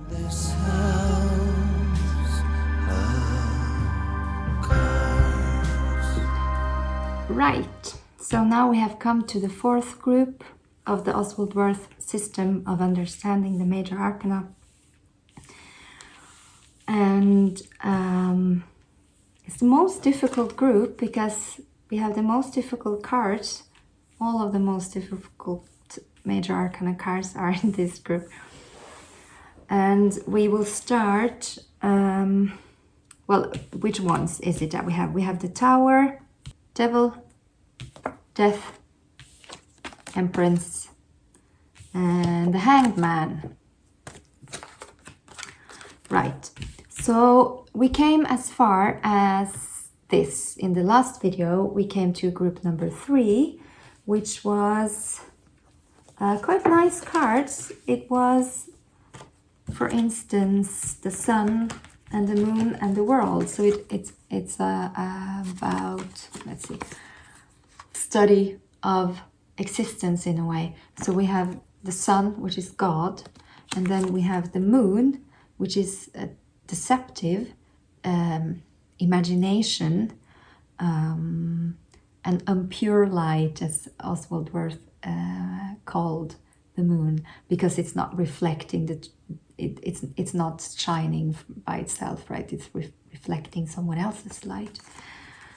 This house of cards. Right, so now we have come to the fourth group of the Oswald Wirth system of understanding the Major Arcana. And it's the most difficult group because we have the most difficult cards. All of the most difficult Major Arcana cards are in this group. And we will start, well, which ones is it that we have? We have the Tower, Devil, Death, Empress, and the Hanged Man. Right, so we came as far as this. In the last video, we came to group number 3, which was quite nice cards. It was, for instance, the Sun and the Moon and the World. So it's about, let's see, study of existence in a way. So we have the Sun, which is God, and then we have the Moon, which is deceptive, imagination, and impure light, as Oswald Wirth called the Moon, because it's not reflecting it's not shining by itself, right? It's reflecting someone else's light.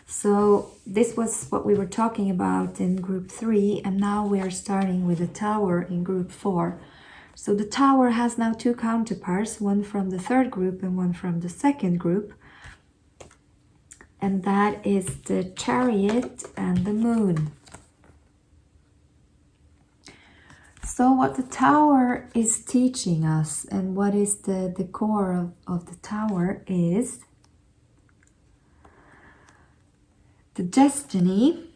So this was what we were talking about in group 3, and now we are starting with the Tower in group 4. So the Tower has now 2 counterparts, one from the 3rd group and one from the 2nd group. And that is the Chariot and the Moon. So what the Tower is teaching us, and what is the core of the Tower, is the destiny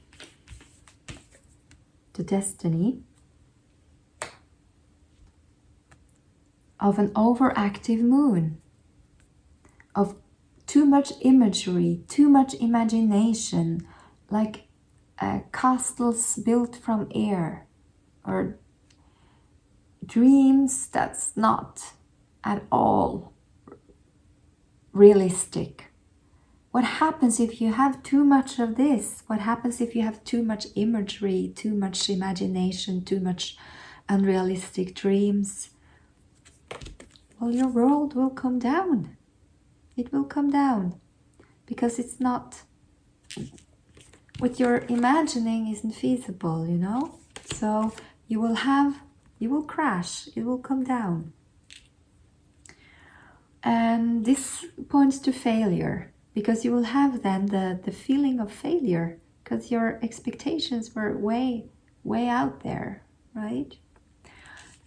of an overactive moon, of too much imagery, too much imagination, like castles built from air, or dreams that's not at all realistic. What happens if you have too much of this? What happens if you have too much imagery, too much imagination, too much unrealistic dreams? Well, your world will come down. It will come down because it's not, what you're imagining isn't feasible, you know? So you will crash, it will come down. And this points to failure, because you will have then the feeling of failure, because your expectations were way out there, right?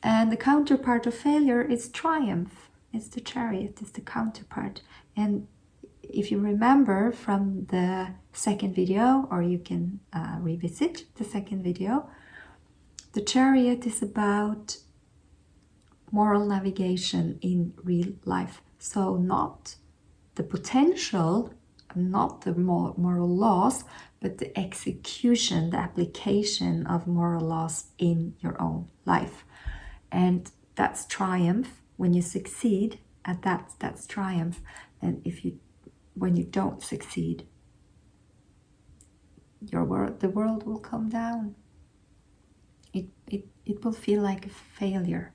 And the counterpart of failure is triumph. It's the Chariot, it's the counterpart. And if you remember from the 2nd video, or you can revisit the 2nd video, the Chariot is about moral navigation in real life. So not the potential, not the moral laws, but the execution, the application of moral laws in your own life. And that's triumph. When you succeed at that, that's triumph. And when you don't succeed, the world will come down. It will feel like a failure,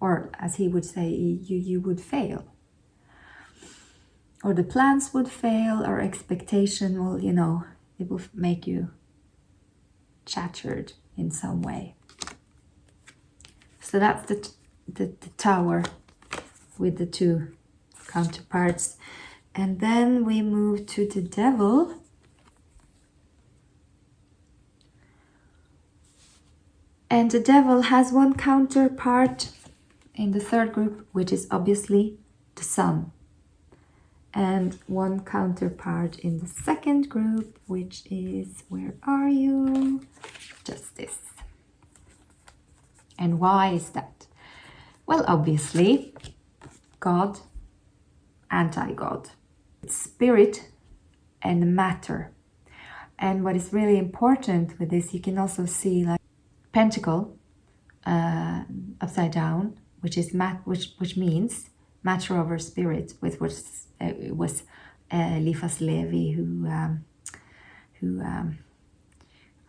or as he would say, you would fail, or the plans would fail, or expectation will, it will make you shattered in some way. So that's the Tower with the 2 counterparts. And then we move to the Devil. And the Devil has 1 counterpart in the 3rd group, which is obviously the Sun. And 1 counterpart in the 2nd group, which is, where are you? Just this. And why is that? Well, obviously, God, anti-God. It's spirit and matter. And what is really important with this, you can also see like Pentacle upside down, which is which means matter over spirit, which was Eliphas Levi who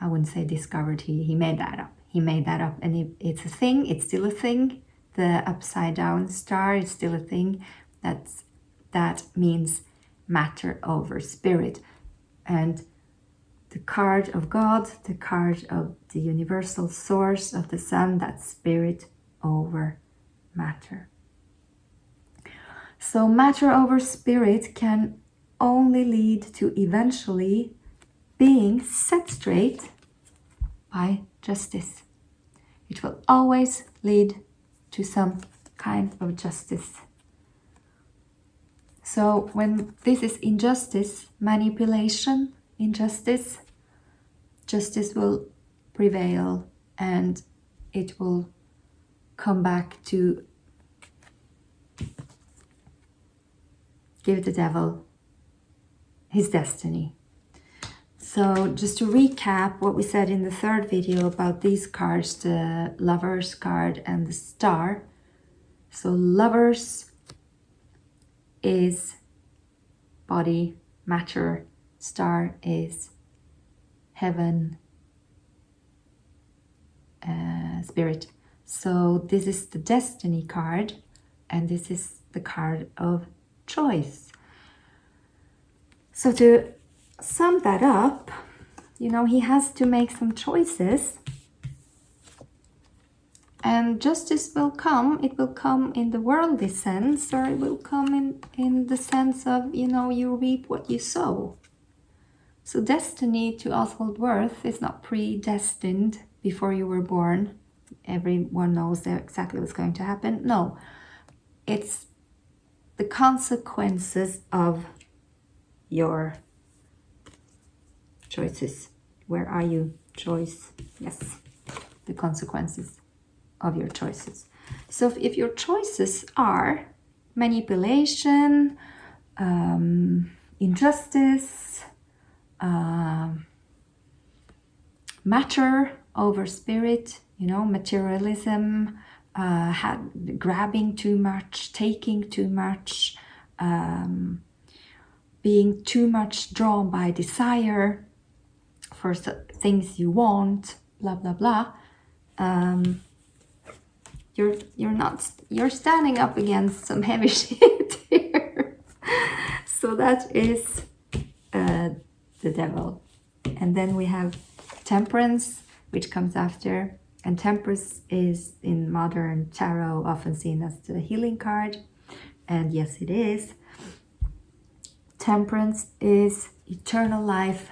I wouldn't say discovered. He made that up. He made that up, and it's a thing. It's still a thing. The upside down star is still a thing. That means matter over spirit, and the card of God, the card of the universal source of the sun, that's spirit over matter. So matter over spirit can only lead to eventually being set straight by justice. It will always lead to some kind of justice. So when this is injustice, manipulation, injustice, justice will prevail, and it will come back to give the devil his destiny. So just to recap what we said in the third video about these cards, the Lovers card and the Star. So Lovers is body, matter. Star is heaven, spirit. So this is the destiny card, and this is the card of choice. So to sum that up, he has to make some choices, and justice will come. It will come in the worldly sense, or it will come in the sense of, you reap what you sow. So destiny to Oswald Wirth is not predestined before you were born. Everyone knows exactly what's going to happen. No, it's the consequences of your choices. Where are you? Choice. Yes, the consequences of your choices. So if your choices are manipulation, injustice, matter over spirit, materialism, grabbing too much, taking too much, being too much drawn by desire for things you want, blah blah blah, you're standing up against some heavy shit here. So that is the devil. And then we have Temperance, which comes after, and Temperance is in modern tarot often seen as the healing card, and yes, it is. Temperance is eternal life.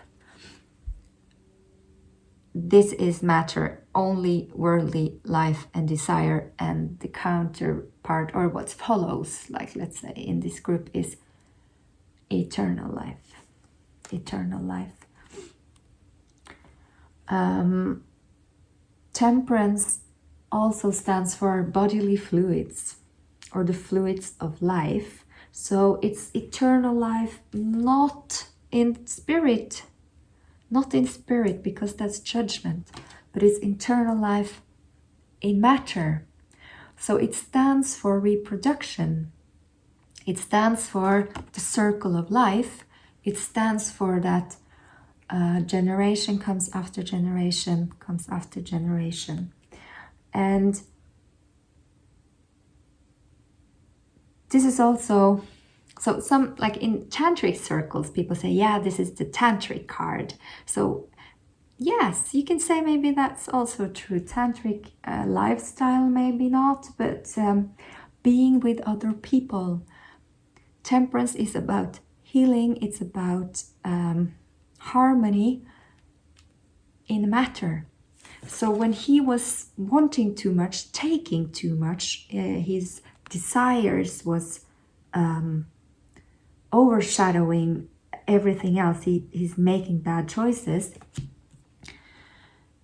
This is matter, only worldly life and desire, and the counterpart, or what follows, like let's say in this group, is eternal life. Eternal life. Temperance also stands for bodily fluids, or the fluids of life. So it's eternal life, not in spirit, because that's judgment, but it's eternal life in matter. So it stands for reproduction. It stands for the circle of life. It stands for that generation comes after generation, comes after generation. And this is also, so some, like in tantric circles, people say, yeah, this is the tantric card. So yes, you can say maybe that's also true. Tantric lifestyle, maybe not, but being with other people. Temperance is about healing. It's about harmony in matter. So when he was wanting too much, taking too much, his desires was overshadowing everything else. He's making bad choices,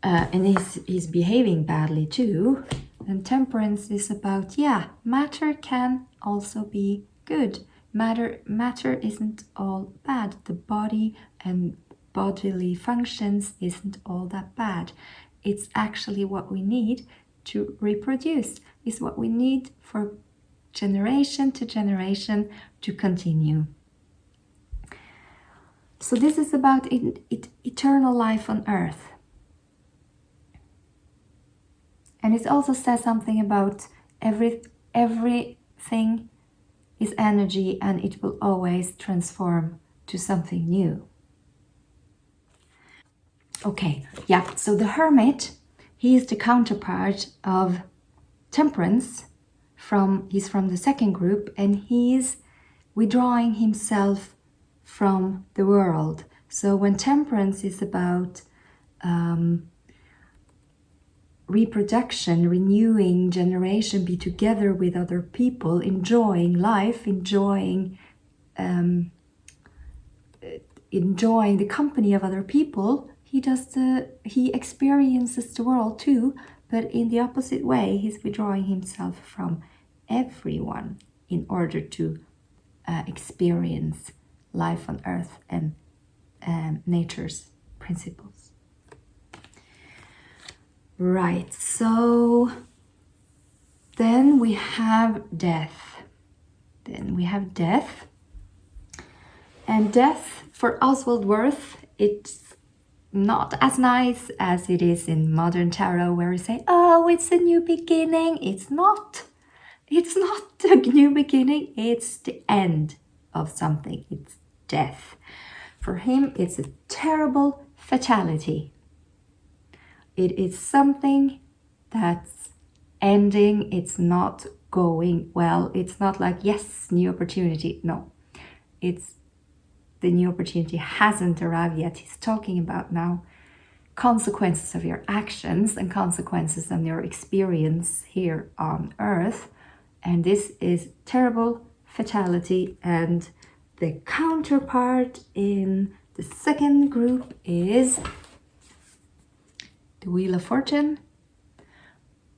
and he's behaving badly too. And temperance is about, yeah, matter can also be good. Matter isn't all bad. The body and bodily functions isn't all that bad. It's actually what we need to reproduce. It's what we need for generation to generation to continue. So this is about eternal life on earth. And it also says something about everything is energy and it will always transform to something new. Okay, yeah, so the hermit, he is the counterpart of temperance. He's from the second group, and he's withdrawing himself from the world. So when temperance is about reproduction, renewing generation, be together with other people, enjoying life, enjoying the company of other people, he experiences the world too, but in the opposite way. He's withdrawing himself from everyone in order to experience life on earth and nature's principles. Right, so then we have death. And death for Oswald Wirth, it's not as nice as it is in modern tarot, where we say, oh, it's a new beginning. It's not. It's not a new beginning. It's the end of something. It's death. For him, it's a terrible fatality. It is something that's ending. It's not going well. It's not like, yes, new opportunity. No, it's the new opportunity hasn't arrived yet. He's talking about now consequences of your actions and consequences of your experience here on earth. And this is terrible fatality. And the counterpart in the second group is the Wheel of Fortune,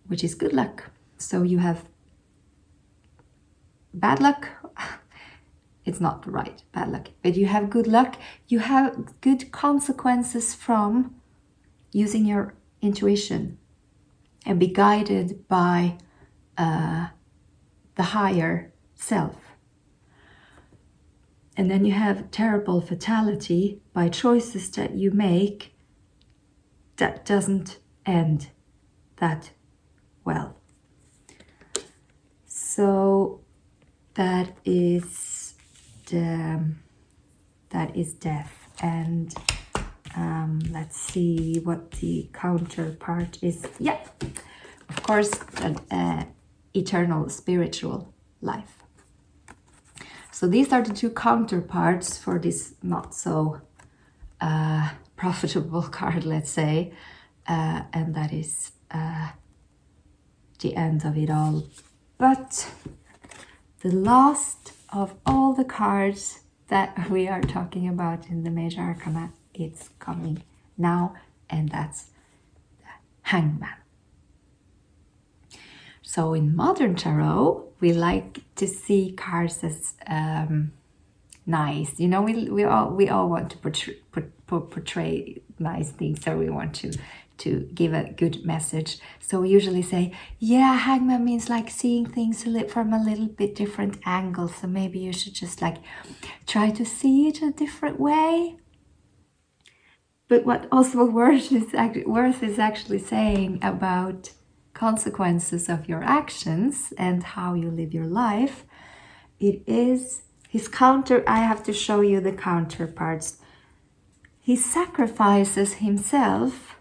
which is good luck. So you have bad luck. It's not right, bad luck, but you have good luck. You have good consequences from using your intuition and be guided by the higher self. And then you have terrible fatality by choices that you make that doesn't end that well. So that is death. And let's see what the counterpart is. Yeah, of course, eternal spiritual life. So these are the two counterparts for this not so profitable card, let's say, and that is the end of it all. But the last of all the cards that we are talking about in the Major Arcana, it's coming now, and that's the Hangman. So in modern tarot, we like to see cards as nice. You know, we all want to portray nice things, or we want to give a good message. So we usually say, yeah, Hangman means like seeing things from a little bit different angle. So maybe you should just like try to see it a different way. But what Oswald Wirth is actually saying about consequences of your actions and how you live your life, it is his counter. I have to show you the counterparts. He sacrifices himself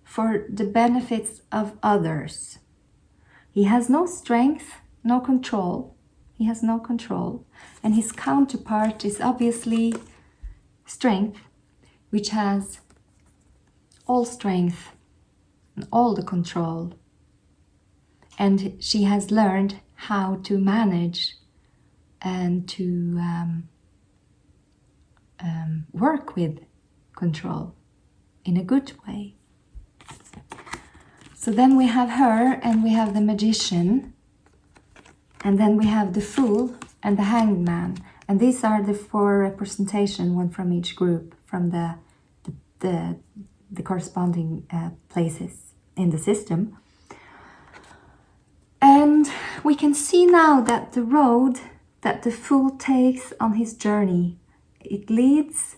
for the benefits of others. He has no strength, no control. He has no control. And his counterpart is obviously strength, which has all strength and all the control. And she has learned how to manage and to work with control in a good way. So then we have her, and we have the Magician, and then we have the Fool and the Hangman. And these are the four representation, one from each group, from the corresponding places in the system. And we can see now that the road that the fool takes on his journey, it leads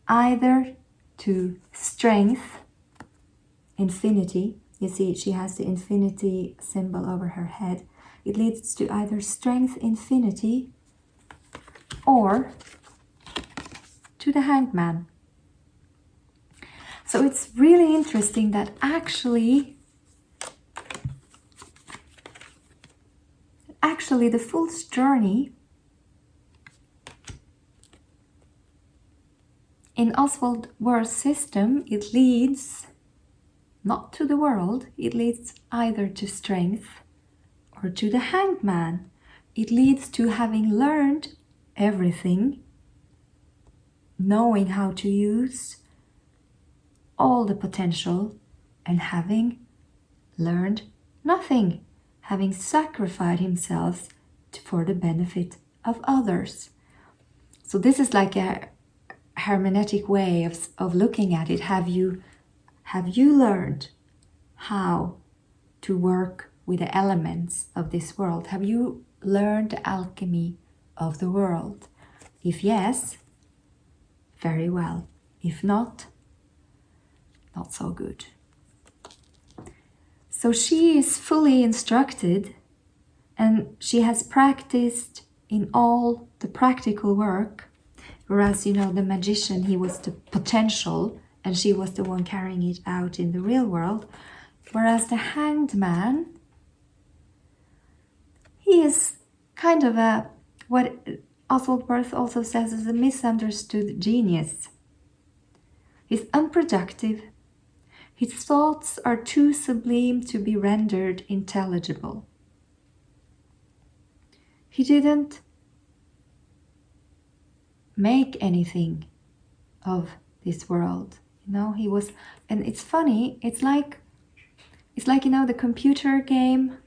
either to strength, infinity. You see, she has the infinity symbol over her head. It leads to either strength, infinity, or to the Hanged Man. So it's really interesting that actually the Fool's journey in Oswald Wirth's system, it leads not to the world, it leads either to strength or to the Hanged Man. It leads to having learned everything, knowing how to use all the potential, and having learned nothing, having sacrificed himself for the benefit of others. So this is like a hermeneutic way of looking at it. Have you learned how to work with the elements of this world? Have you learned the alchemy of the world? If yes, very well. If not, not so good. So she is fully instructed, and she has practiced in all the practical work, whereas, the magician, he was the potential, and she was the one carrying it out in the real world. Whereas the Hanged Man, he is kind of what Oswald Wirth also says is a misunderstood genius. He's unproductive. His thoughts are too sublime to be rendered intelligible. He didn't make anything of this world. He was, and it's funny, it's like the computer game,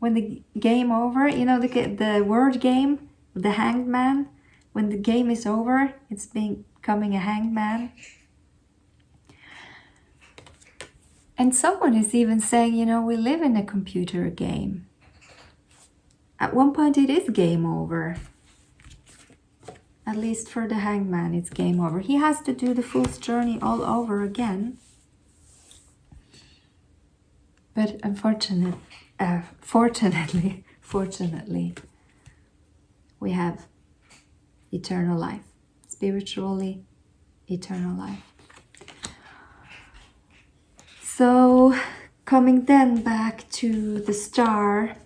when the game over, the word game, the Hanged Man, when the game is over, it's becoming a hanged man. And someone is even saying, we live in a computer game. At one point it is game over. At least for the Hanged Man, it's game over. He has to do the Fool's journey all over again. But fortunately, we have eternal life. Spiritually, eternal life. So, coming then back to the Star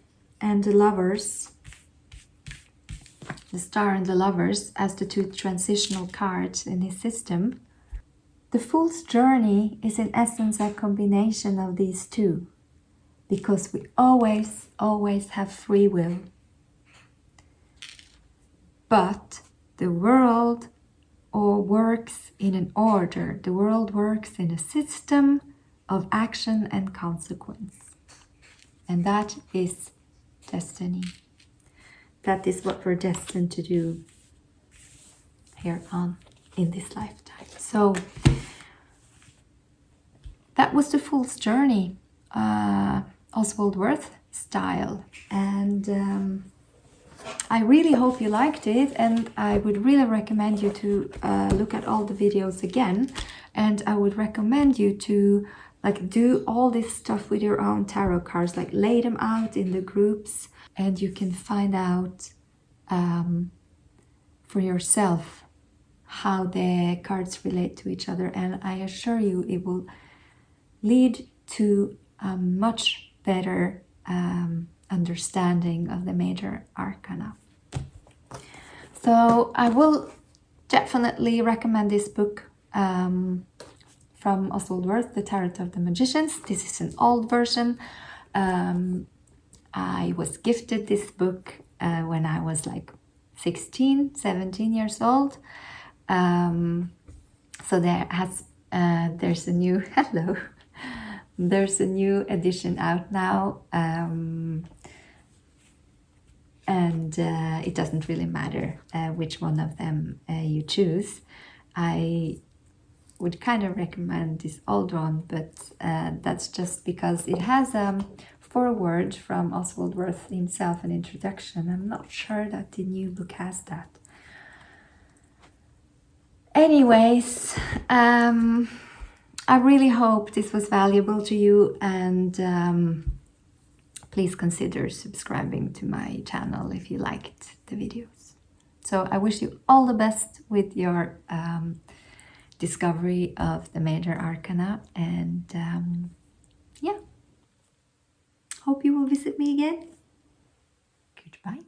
and the Lovers. The Star and the Lovers as the two transitional cards in his system. The Fool's journey is in essence a combination of these two, because we always have free will. But the world works in an order. The world works in a system of action and consequence. And that is destiny. That is what we're destined to do here on in this lifetime. So that was the Fool's journey, Oswald Wirth style. And I really hope you liked it, and I would really recommend you to look at all the videos again. And I would recommend you to do all this stuff with your own tarot cards, lay them out in the groups, and you can find out for yourself how the cards relate to each other. And I assure you it will lead to a much better understanding of the Major Arcana. So I will definitely recommend this book from Oswald Wirth, The Tarot of the Magicians. This is an old version. I was gifted this book when I was 16, 17 years old. So there's a new there's a new edition out now, and it doesn't really matter which one of them you choose. I would kind of recommend this old one, but that's just because it has foreword from Oswald Wirth himself, an introduction. I'm not sure that the new book has that. Anyways, I really hope this was valuable to you, and please consider subscribing to my channel if you liked the videos. So I wish you all the best with your discovery of the Major Arcana, and yeah, hope you will visit me again. Goodbye.